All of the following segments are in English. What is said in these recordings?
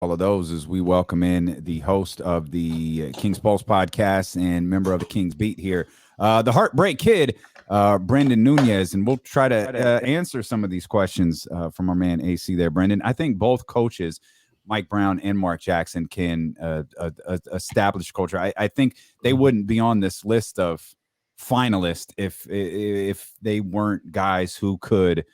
all of those as we welcome in the host of the King's Pulse podcast and member of the King's Beat here, the Heartbreak Kid, Brenden Nunes. And we'll try to answer some of these questions from our man AC there, Brenden. I think both coaches, Mike Brown and Mark Jackson, can establish culture. I think they wouldn't be on this list of finalists if they weren't guys who could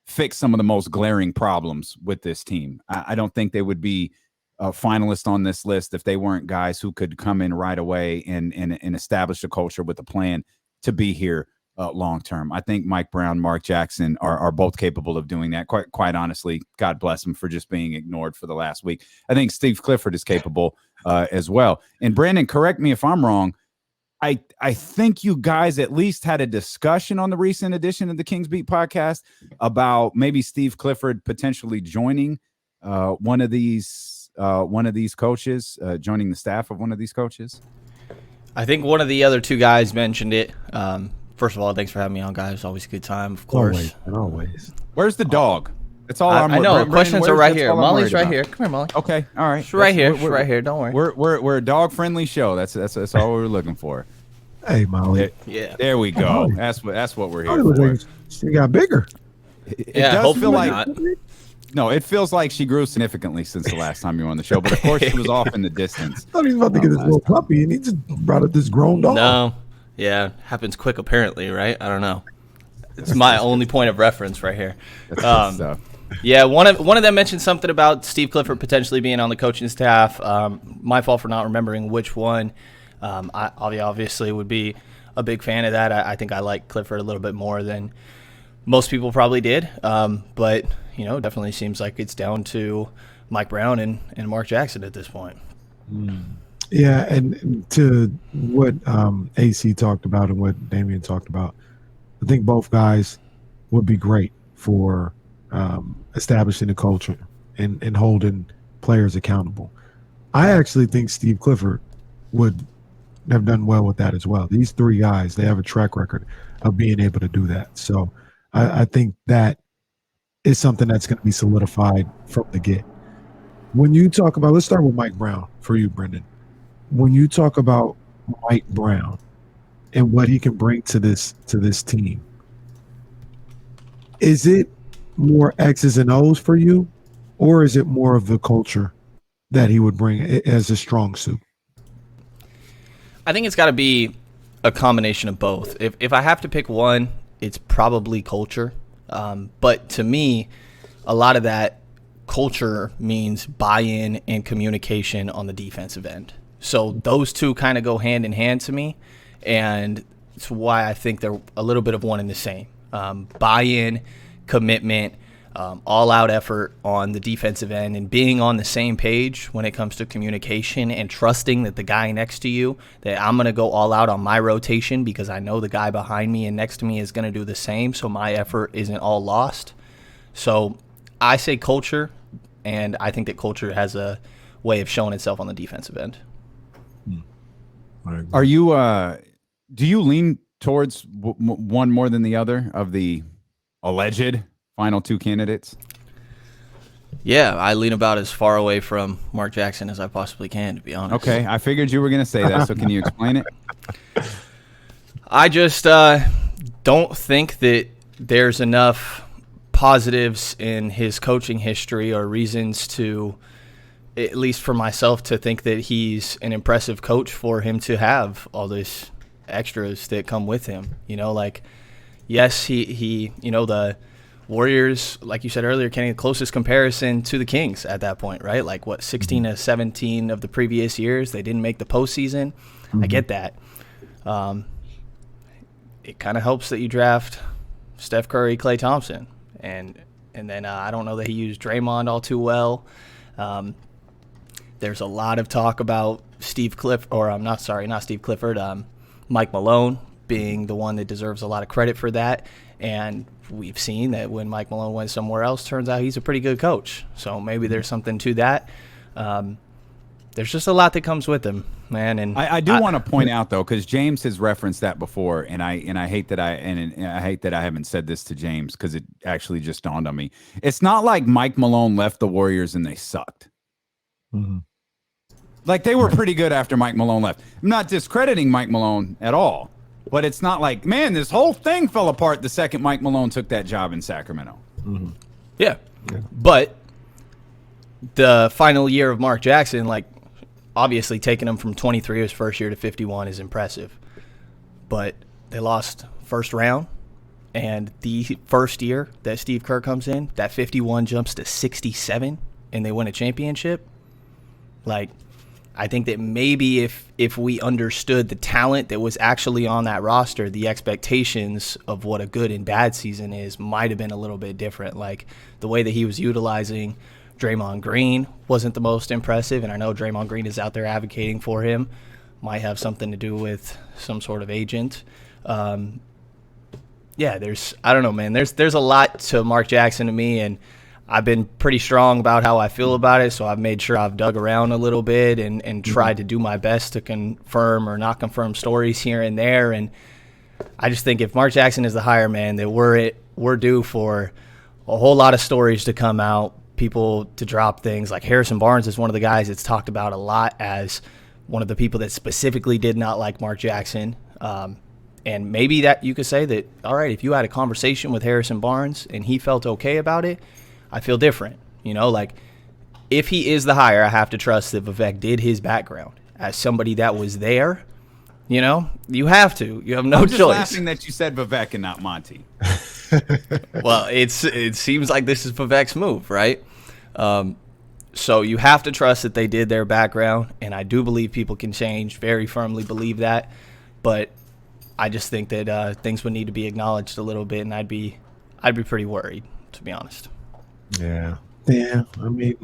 fix some of the most glaring problems with this team. I don't think they would be a finalist on this list if they weren't guys who could come in right away and establish a culture with a plan to be here long term. I think Mike Brown, Mark Jackson are both capable of doing that. Quite honestly, God bless them for just being ignored for the last week. I think Steve Clifford is capable as well. And Brenden, correct me if I'm wrong. I think you guys at least had a discussion on the recent edition of the Kings Beat podcast about maybe Steve Clifford potentially joining one of these coaches, joining the staff of one of these coaches. I think one of the other two guys mentioned it. First of all, thanks for having me on, guys. Always a good time, of course. Always. Where's the dog? That's all I know. Questions are right here. Molly's right here. Come here, Molly. Okay, all right. She's right here. She's right here. Don't worry. We're a dog friendly show. That's all we were looking for. Hey, Molly. Yeah. There we go. Molly. That's what we're here for. She got bigger. It Yeah, does feel hopefully like not. no. It feels like she grew significantly since the last time you were on the show. But of course, she was off in the distance. I thought he was about to get this little puppy, and he just brought up this grown dog. No. Yeah. Happens quick, apparently, right? I don't know. It's my only point of reference right here. That's good stuff. Yeah, one of them mentioned something about Steve Clifford potentially being on the coaching staff. My fault for not remembering which one. I obviously would be a big fan of that. I think I like Clifford a little bit more than most people probably did. But, definitely seems like it's down to Mike Brown and Mark Jackson at this point. Yeah, and to what AC talked about and what Damian talked about, I think both guys would be great for establishing a culture and holding players accountable. I actually think Steve Clifford would have done well with that as well. These three guys, they have a track record of being able to do that. So I think that is something that's going to be solidified from the get. When you talk about, let's start with Mike Brown for you, Brenden. When you talk about Mike Brown and what he can bring to this team, is it more X's and O's for you, or is it more of the culture that he would bring as a strong suit? I think it's got to be a combination of both. If I have to pick one, it's probably culture. But to me, a lot of that culture means buy-in and communication on the defensive end. So those two kind of go hand in hand to me, and it's why I think they're a little bit of one and the same. Buy-in, commitment, all-out effort on the defensive end, and being on the same page when it comes to communication and trusting that the guy next to you, that I'm going to go all out on my rotation because I know the guy behind me and next to me is going to do the same, so my effort isn't all lost. So I say culture, and I think that culture has a way of showing itself on the defensive end. Are you do you lean towards one more than the other of the alleged final two candidates? Yeah, I lean about as far away from Mark Jackson as I possibly can, to be honest. Okay, I figured you were going to say that, so can you explain it? I just don't think that there's enough positives in his coaching history or reasons to, at least for myself, to think that he's an impressive coach for him to have all these extras that come with him. Yes, he the Warriors, like you said earlier, Kenny, the closest comparison to the Kings at that point, right? 16 to 17 of the previous years, they didn't make the postseason. I get that. It kind of helps that you draft Steph Curry, Klay Thompson, and then I don't know that he used Draymond all too well. There's a lot of talk about Mike Malone being the one that deserves a lot of credit for that. And we've seen that when Mike Malone went somewhere else, turns out he's a pretty good coach. So maybe there's something to that. There's just a lot that comes with him, man. And I do want to point out though, because James has referenced that before, and I hate that I hate that I haven't said this to James because it actually just dawned on me. It's not like Mike Malone left the Warriors and they sucked. Mm-hmm. Like, they were pretty good after Mike Malone left. I'm not discrediting Mike Malone at all, but it's not like, man, this whole thing fell apart the second Mike Malone took that job in Sacramento. Mm-hmm. Yeah. But the final year of Mark Jackson, like, obviously taking him from 23 his first year to 51 is impressive. But they lost first round, and the first year that Steve Kerr comes in, that 51 jumps to 67, and they win a championship. Like, I think that maybe if we understood the talent that was actually on that roster, the expectations of what a good and bad season is might have been a little bit different. Like, the way that he was utilizing Draymond Green wasn't the most impressive, and I know Draymond Green is out there advocating for him. Might have something to do with some sort of agent. I don't know, man. There's a lot to Mark Jackson to me, and I've been pretty strong about how I feel about it, so I've made sure I've dug around a little bit and tried to do my best to confirm or not confirm stories here and there. And I just think if Mark Jackson is the hire, man, that we're due for a whole lot of stories to come out, people to drop things. Like Harrison Barnes is one of the guys that's talked about a lot as one of the people that specifically did not like Mark Jackson. And maybe that you could say that, all right, if you had a conversation with Harrison Barnes and he felt okay about it, I feel different. You know, like, if he is the hire, I have to trust that Vivek did his background as somebody that was there. You know, you have to. You have no I'm just choice. laughing that you said Vivek and not Monty. Well, it seems like this is Vivek's move, right? So you have to trust that they did their background, and I do believe people can change. Very firmly believe that, but I just think that things would need to be acknowledged a little bit, and I'd be pretty worried, to be honest. Yeah. I mean,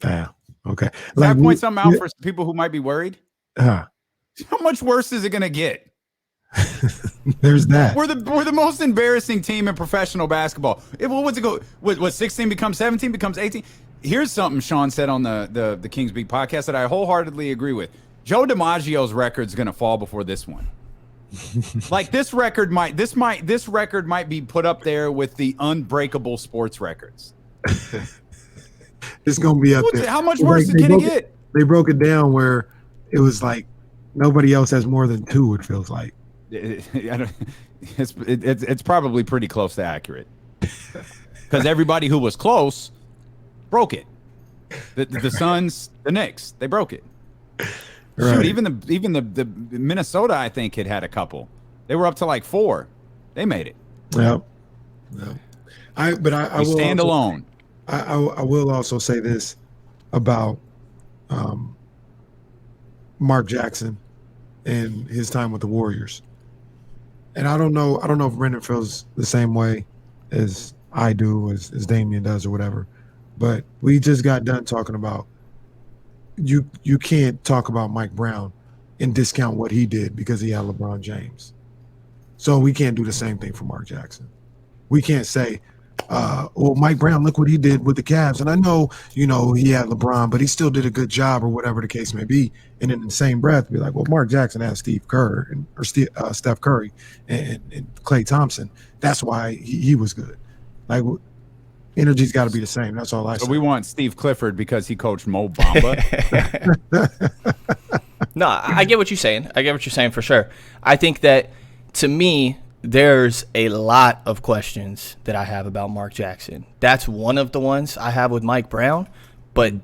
okay. Can I point something out for people who might be worried? How much worse is it going to get? There's that. We're the most embarrassing team in professional basketball. What's it go? What 16 becomes 17 becomes 18? Here's something Sean said on the Kings Beat podcast that I wholeheartedly agree with. Joe DiMaggio's record's going to fall before this one. Like, this record might be put up there with the unbreakable sports records. It's gonna be up there. How much worse can it get? They broke it down where it was like nobody else has more than 2. It feels like it's probably pretty close to accurate because everybody who was close broke it. The Suns, the Knicks, they broke it. Right. Shoot, even the Minnesota, I think, had a couple. They were up to like 4. They made it. Yep. I will stand alone. I will also say this about Mark Jackson and his time with the Warriors. And I don't know if Brenden feels the same way as I do, as Damian does, or whatever. But we just got done talking about you can't talk about Mike Brown and discount what he did because he had LeBron James. So we can't do the same thing for Mark Jackson. We can't say, well, Mike Brown, look what he did with the Cavs. And I know, he had LeBron, but he still did a good job or whatever the case may be. And in the same breath, be like, well, Mark Jackson has Steph Curry and Klay Thompson. That's why he was good. Like, energy's got to be the same. That's all I say. So we want Steve Clifford because he coached Mo Bamba. No, I get what you're saying. I get what you're saying for sure. I think that, to me, there's a lot of questions that I have about Mark Jackson. That's one of the ones I have with Mike Brown, but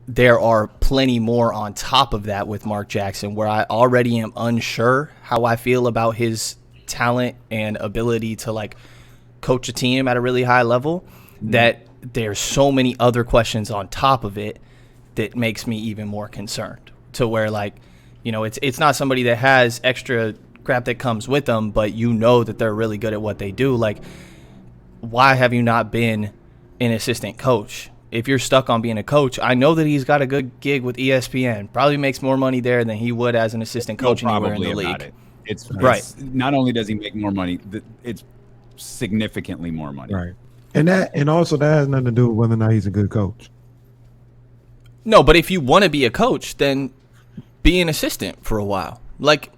there are plenty more on top of that with Mark Jackson where I already am unsure how I feel about his talent and ability to, like, coach a team at a really high level, that there's so many other questions on top of it that makes me even more concerned, to where, like, it's not somebody that has extra crap that comes with them, but that they're really good at what they do. Like, why have you not been an assistant coach? If you're stuck on being a coach, I know that he's got a good gig with ESPN. Probably makes more money there than he would as an assistant coach anywhere in the league. It's not only does he make more money, it's significantly more money. Right. And also that has nothing to do with whether or not he's a good coach. No, but if you want to be a coach, then be an assistant for a while. Like,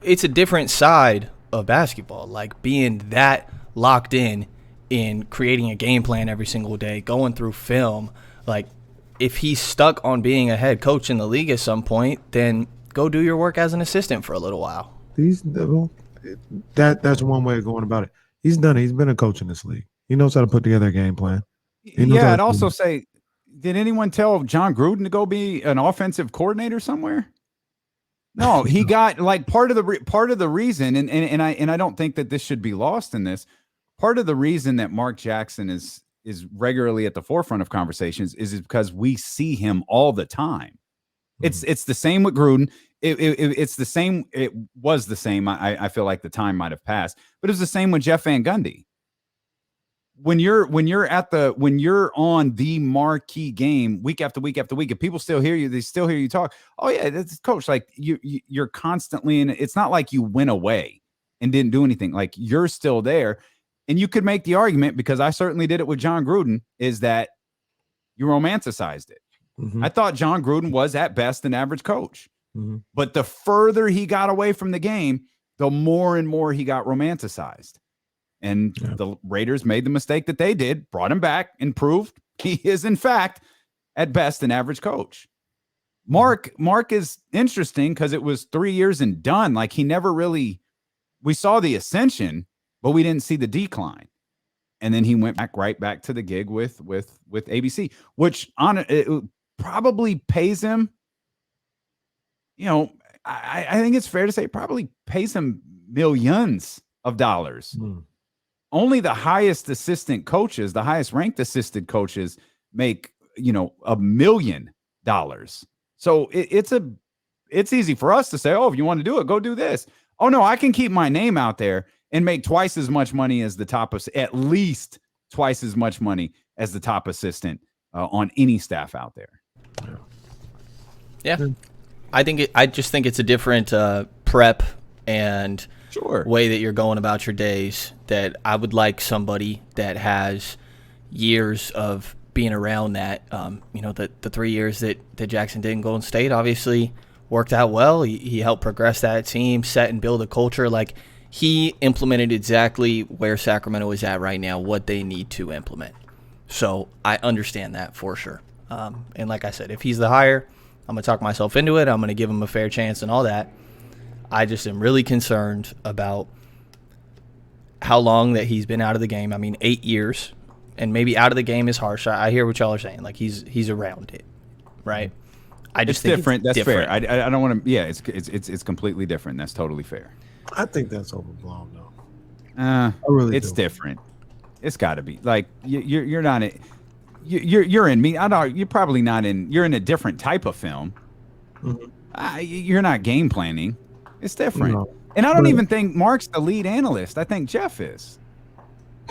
it's a different side of basketball. Like, being that locked in creating a game plan every single day, going through film, like, if he's stuck on being a head coach in the league at some point, then go do your work as an assistant for a little while. That's one way of going about it. He's done it. He's been a coach in this league. He knows how to put together a game plan. Yeah, I'd also say, did anyone tell John Gruden to go be an offensive coordinator somewhere? No, he got like part of the reason, and I don't think that this should be lost in this. Part of the reason that Mark Jackson is regularly at the forefront of conversations is because we see him all the time. It's the same with Gruden. It's the same. It was the same. I feel like the time might have passed, but it was the same with Jeff Van Gundy. When you're on the marquee game week after week after week, and people still hear you, they still hear you talk. Oh yeah, that's coach. Like you're constantly in. It's not like you went away and didn't do anything. Like you're still there, and you could make the argument, because I certainly did it with John Gruden, is that you romanticized it. I thought John Gruden was at best an average coach, but the further he got away from the game, the more and more he got romanticized. And the Raiders made the mistake that they did, brought him back, and proved he is, in fact, at best, an average coach. Mark is interesting because it was 3 years and done. Like he never really, we saw the ascension, but we didn't see the decline. And then he went right back to the gig with ABC, which it probably pays him. You know, I think it's fair to say probably pays him millions of dollars. Only the highest assistant coaches, the highest ranked assistant coaches make, $1 million. So it's easy for us to say, oh, if you want to do it, go do this. Oh no, I can keep my name out there and make twice as much money as the top, at least twice as much money as the top assistant on any staff out there. Yeah. I just think it's a different prep and way that you're going about your days, that I would like somebody that has years of being around that. The 3 years that Jackson did in Golden State obviously worked out well. He helped progress that team, set and build a culture. Like he implemented exactly where Sacramento is at right now, what they need to implement. So I understand that for sure. And like I said, if he's the hire, I'm going to talk myself into it. I'm going to give him a fair chance and all that. I just am really concerned about how long that he's been out of the game. I mean, 8 years, and maybe out of the game is harsh. I hear what y'all are saying. Like he's around it, right? I just think different. That's different. fair. I don't want to. Yeah, it's completely different. That's totally fair. I think that's overblown, though. It's different. It's got to be like you're not. You're in me. I know you're probably not in. You're in a different type of film. You're not game planning. It's different. No. And I don't even think Mark's the lead analyst. I think Jeff is.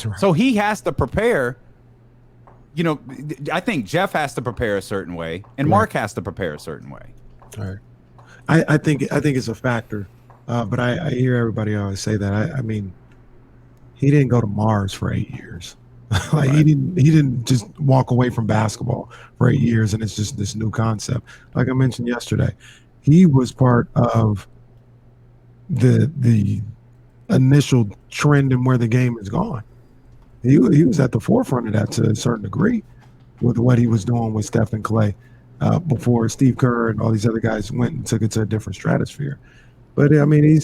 Right. So he has to prepare. I think Jeff has to prepare a certain way, and Mark has to prepare a certain way. All right. I think it's a factor, but I hear everybody always say that. I mean, he didn't go to Mars for 8 years. Like he didn't just walk away from basketball for 8 years, and it's just this new concept. Like I mentioned yesterday, he was part of the initial trend in where the game is gone. He was at the forefront of that to a certain degree with what he was doing with Steph and Clay before Steve Kerr and all these other guys went and took it to a different stratosphere. But I mean,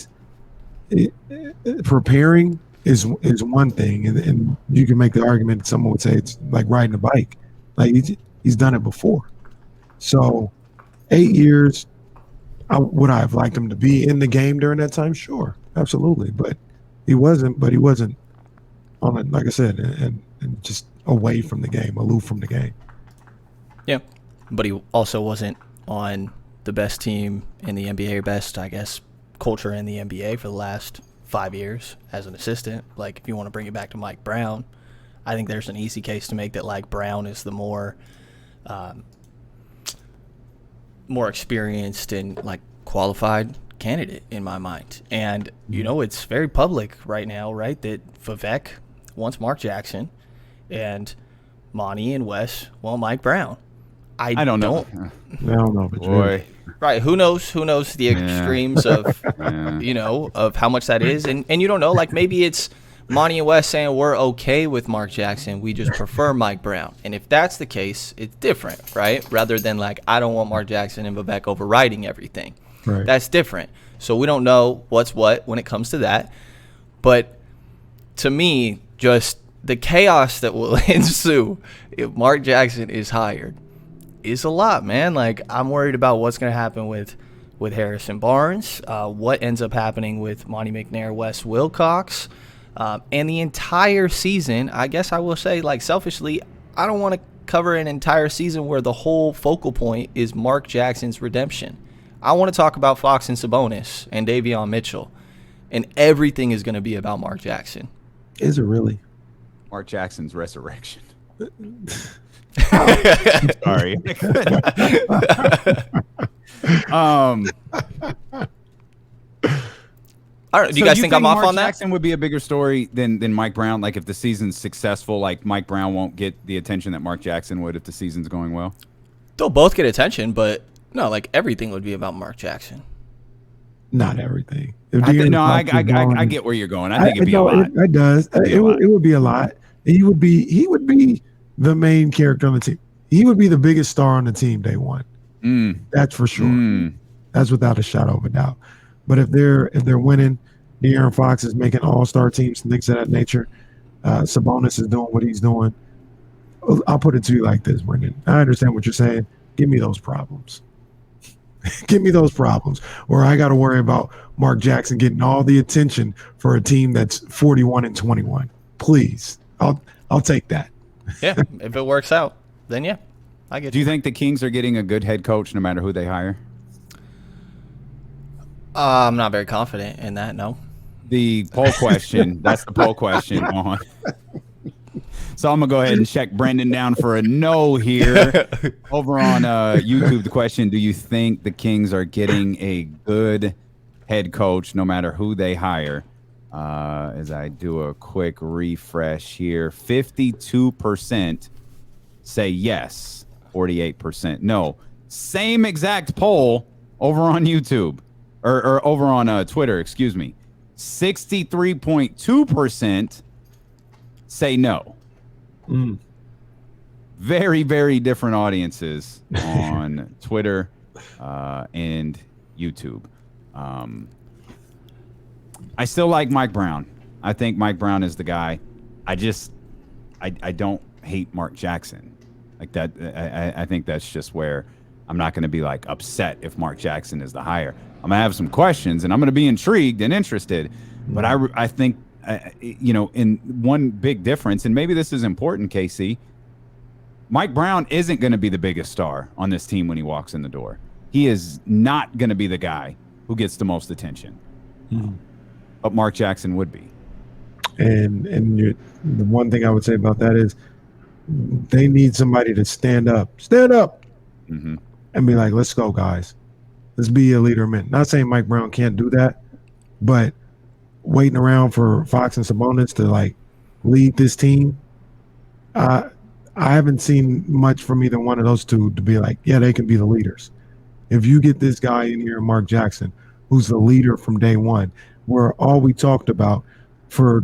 preparing is one thing, and you can make the argument that someone would say it's like riding a bike. Like he's done it before. So 8 years. Would I have liked him to be in the game during that time? Sure, absolutely. But he wasn't on it, like I said, and just away from the game, aloof from the game. Yeah, but he also wasn't on the best team in the NBA, or best, I guess, culture in the NBA for the last 5 years as an assistant. Like, if you want to bring it back to Mike Brown, I think there's an easy case to make that, like, Brown is the more experienced and like qualified candidate in my mind. And it's very public right now, right, that Vivek wants Mark Jackson and Monty and Wes want Mike Brown. I don't know. I don't know, but boy. Right, who knows the extremes of of how much that is, and you don't know, like maybe it's Monty and Wes saying we're okay with Mark Jackson. We just prefer Mike Brown. And if that's the case, it's different, right? Rather than like, I don't want Mark Jackson and Vivek overriding everything. Right. That's different. So we don't know what's what when it comes to that. But to me, just the chaos that will ensue if Mark Jackson is hired is a lot, man. Like, I'm worried about what's going to happen with Harrison Barnes, what ends up happening with Monty McNair, Wes Wilcox, and the entire season. I guess I will say, like, selfishly, I don't want to cover an entire season where the whole focal point is Mark Jackson's redemption. I want to talk about Fox and Sabonis and Davion Mitchell, and everything is going to be about Mark Jackson. Is it really? Mark Jackson's resurrection. Sorry. I don't, do you guys think I'm off Mark on that? Jackson would be a bigger story than Mike Brown? Like, if the season's successful, like Mike Brown won't get the attention that Mark Jackson would if the season's going well? They'll both get attention, but no, like, everything would be about Mark Jackson. Not everything. I get where you're going. I think it'd be a lot. It does. It would be a lot. He would be the main character on the team. He would be the biggest star on the team day one. That's for sure. That's without a shadow of a doubt. But if they're winning, De'Aaron Fox is making all-star teams and things of that nature. Sabonis is doing what he's doing. I'll put it to you like this, Brenden. I understand what you're saying. Give me those problems. Give me those problems where I got to worry about Mark Jackson getting all the attention for a team that's 41-21. Please, I'll take that. Yeah, if it works out, then yeah, I get. Do you think the Kings are getting a good head coach no matter who they hire? I'm not very confident in that. No. The poll question. That's the poll question on. So I'm going to go ahead and check Brenden down for a no here. Over on YouTube, the question, do you think the Kings are getting a good head coach no matter who they hire? As I do a quick refresh here, 52% say yes, 48% no. Same exact poll over on YouTube, or over on Twitter, excuse me. 63.2% say no. Very, very different audiences on Twitter and YouTube. I still like Mike Brown. I think Mike Brown is the guy. I don't hate Mark Jackson like that. I think that's just where I'm not going to be like upset if Mark Jackson is the hire. I'm going to have some questions and I'm going to be intrigued and interested. But I think, in one big difference, and maybe this is important, KC, Mike Brown isn't going to be the biggest star on this team when he walks in the door. He is not going to be the guy who gets the most attention. But Mark Jackson would be. And the one thing I would say about that is they need somebody to stand up, and be like, let's go, guys. Let's be a leader, man. Not saying Mike Brown can't do that, but waiting around for Fox and Sabonis to like lead this team, I haven't seen much from either one of those two to be like, yeah, they can be the leaders. If you get this guy in here, Mark Jackson, who's the leader from day one, where all we talked about for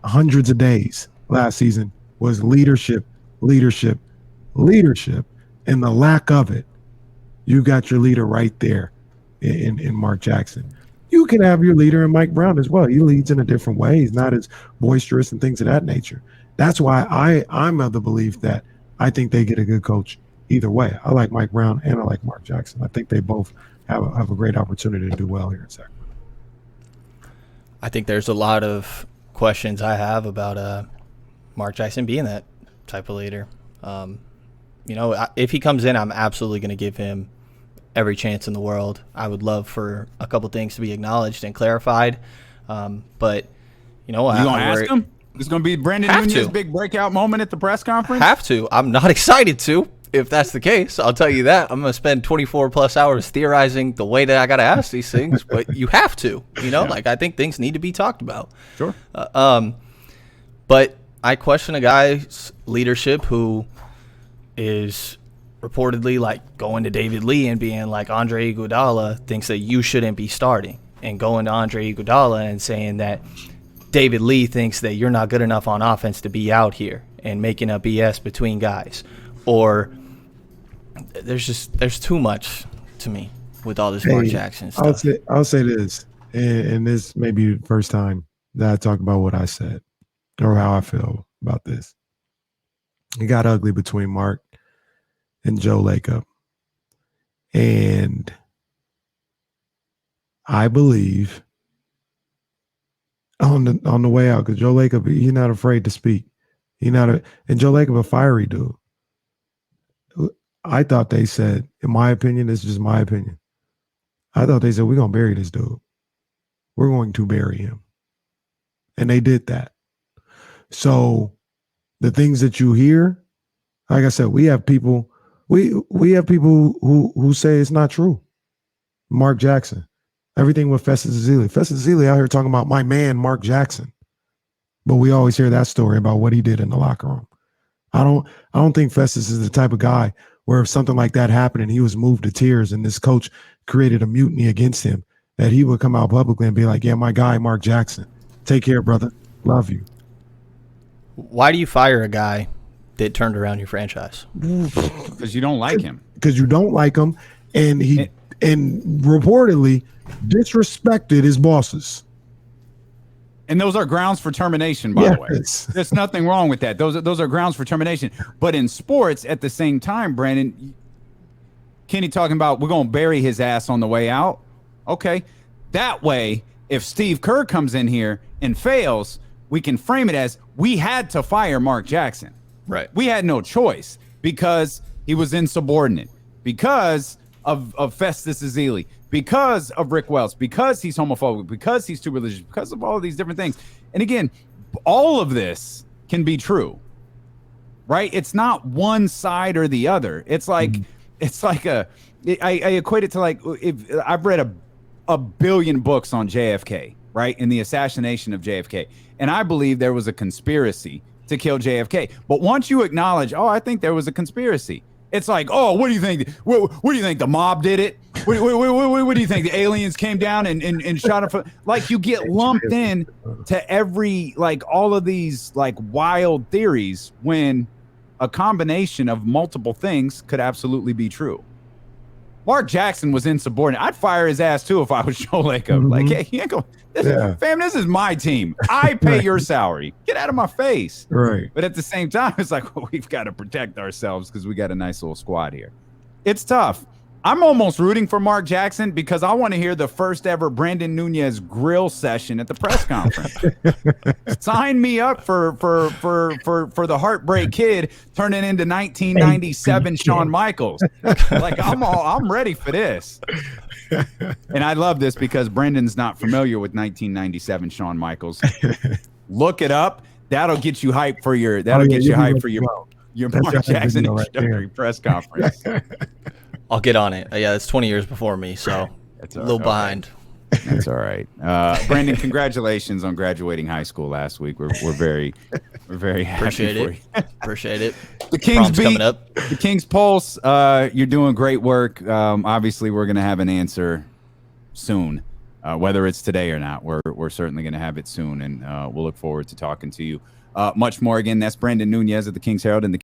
hundreds of days last season was leadership, and the lack of it. You got your leader right there in Mark Jackson. You can have your leader in Mike Brown as well. He leads in a different way. He's not as boisterous and things of that nature. That's why I'm of the belief that I think they get a good coach either way. I like Mike Brown and I like Mark Jackson. I think they both have a great opportunity to do well here in Sacramento. I think there's a lot of questions I have about Mark Jackson being that type of leader. If he comes in, I'm absolutely going to give him every chance in the world. I would love for a couple things to be acknowledged and clarified. But, you going to ask him? It's going to be Brenden Nunes' big breakout moment at the press conference? Have to. I'm not excited to, if that's the case. I'll tell you that. I'm going to spend 24 plus hours theorizing the way that I got to ask these things, but you have to, like I think things need to be talked about. Sure. But I question a guy's leadership who is reportedly like going to David Lee and being like, Andre Iguodala thinks that you shouldn't be starting, and going to Andre Iguodala and saying that David Lee thinks that you're not good enough on offense to be out here and making up BS between guys, or there's too much to me with all this Mark Jackson stuff. I'll say this, and this may be the first time that I talk about what I said or how I feel about this. It got ugly between Mark and Joe Lacob, and I believe on the way out, because Joe Lacob, he's not afraid to speak. And Joe Lacob, a fiery dude. I thought they said, in my opinion, this is just my opinion. I thought they said, we're going to bury this dude. We're going to bury him. And they did that. So the things that you hear, like I said, we have people, we have people who say it's not true. Mark Jackson. Everything with Festus Ezeli. Festus Ezeli out here talking about my man, Mark Jackson. But we always hear that story about what he did in the locker room. I don't think Festus is the type of guy where if something like that happened and he was moved to tears and this coach created a mutiny against him, that he would come out publicly and be like, yeah, my guy, Mark Jackson. Take care, brother. Love you. Why do you fire a guy that turned around your franchise? Because you don't like him. Because you don't like him, and he reportedly disrespected his bosses. And those are grounds for termination, by the way. There's nothing wrong with that. Those are grounds for termination. But in sports, at the same time, Brenden, Kenny talking about we're going to bury his ass on the way out. Okay. That way, if Steve Kerr comes in here and fails, we can frame it as we had to fire Mark Jackson. Right. We had no choice because he was insubordinate, because of Festus Ezeli, because of Rick Wells, because he's homophobic, because he's too religious, because of all of these different things. And again, all of this can be true, right? It's not one side or the other. It's like, I equate it to like, if I've read a billion books on JFK, right? And the assassination of JFK. And I believe there was a conspiracy to kill JFK. But once you acknowledge, I think there was a conspiracy, it's like, what do you think? What do you think? The mob did it? What do you think? The aliens came down and shot him? Like, you get lumped in to every, like, all of these, like, wild theories when a combination of multiple things could absolutely be true. Mark Jackson was insubordinate. I'd fire his ass, too, if I was Joe Lacob. Like, hey, he ain't going, fam, this is my team. I pay your salary. Get out of my face. Right. But at the same time, it's like, we've got to protect ourselves because we got a nice little squad here. It's tough. I'm almost rooting for Mark Jackson because I want to hear the first ever Brenden Nunes grill session at the press conference. Sign me up for the Heartbreak Kid turning into 1997 Shawn Michaels. Like, I'm ready for this. And I love this because Brendan's not familiar with 1997 Shawn Michaels. Look it up. That'll get you hyped for your Mark Jackson press conference. I'll get on it. Yeah, it's 20 years before me, so a little behind. That's all right. Brenden, congratulations on graduating high school last week. We're very happy Appreciate for it. you. Appreciate it. The King's Prom's Beat, coming up. the King's Pulse. You're doing great work. Obviously, we're going to have an answer soon, whether it's today or not. We're certainly going to have it soon, and we'll look forward to talking to you much more. Again, that's Brenden Nunes of the King's Herald and the